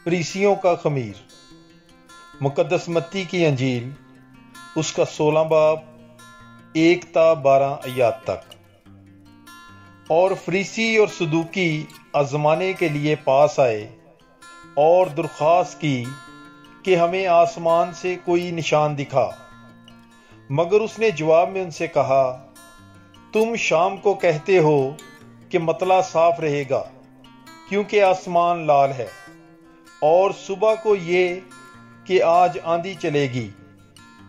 फरीसियों का खमीर। मुकद्दस मत्ती की अंजील उसका 16 बाब 1 ता 12 आयत तक। और फरीसी और सदूकी आजमाने के लिए पास आए और दरख्वास्त की कि हमें आसमान से कोई निशान दिखा। मगर उसने जवाब में उनसे कहा, तुम शाम को कहते हो कि मतला साफ रहेगा क्योंकि आसमान लाल है, और सुबह को ये कि आज आंधी चलेगी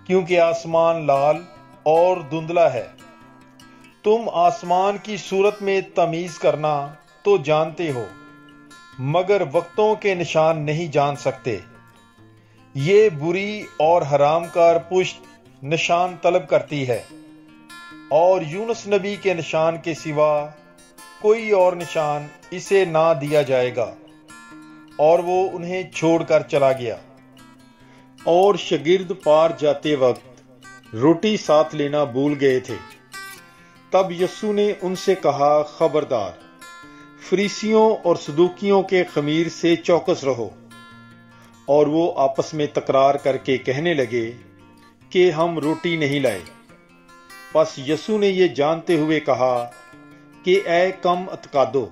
क्योंकि आसमान लाल और धुंधला है। तुम आसमान की सूरत में तमीज करना तो जानते हो, मगर वक्तों के निशान नहीं जान सकते। ये बुरी और हरामकार पुश्त निशान तलब करती है, और यूनुस नबी के निशान के सिवा कोई और निशान इसे ना दिया जाएगा। और वो उन्हें छोड़कर चला गया। और शागिर्द पार जाते वक्त रोटी साथ लेना भूल गए थे। तब यीशु ने उनसे कहा, खबरदार, फरीसियों और सदूकियों के खमीर से चौकस रहो। और वो आपस में तकरार करके कहने लगे कि हम रोटी नहीं लाए। बस यीशु ने ये जानते हुए कहा कि ऐ कम अतकादो,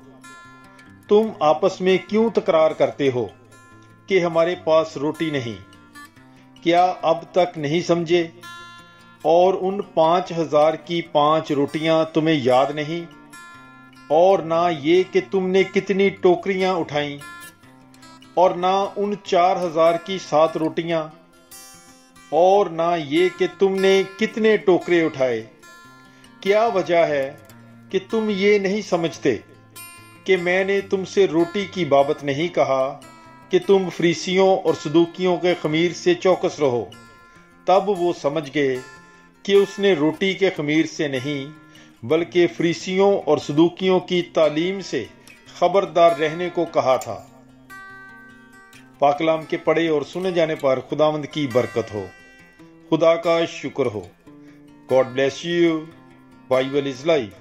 तुम आपस में क्यों तकरार करते हो कि हमारे पास रोटी नहीं? क्या अब तक नहीं समझे? और उन 5,000 की 5 रोटियां तुम्हें याद नहीं? और ना ये कि तुमने कितनी टोकरियां उठाईं? और ना उन 4,000 की 7 रोटियां? और ना ये कि तुमने कितने टोकरे उठाए? क्या वजह है कि तुम ये नहीं समझते कि मैंने तुमसे रोटी की बाबत नहीं कहा कि तुम फरीसियों और सदूकियों के खमीर से चौकस रहो? तब वो समझ गए कि उसने रोटी के खमीर से नहीं, बल्कि फरीसियों और सदूकियों की तालीम से खबरदार रहने को कहा था। पाकलाम के पढ़े और सुने जाने पर खुदावंद की बरकत हो। खुदा का शुक्र हो। God bless you. Bible is life.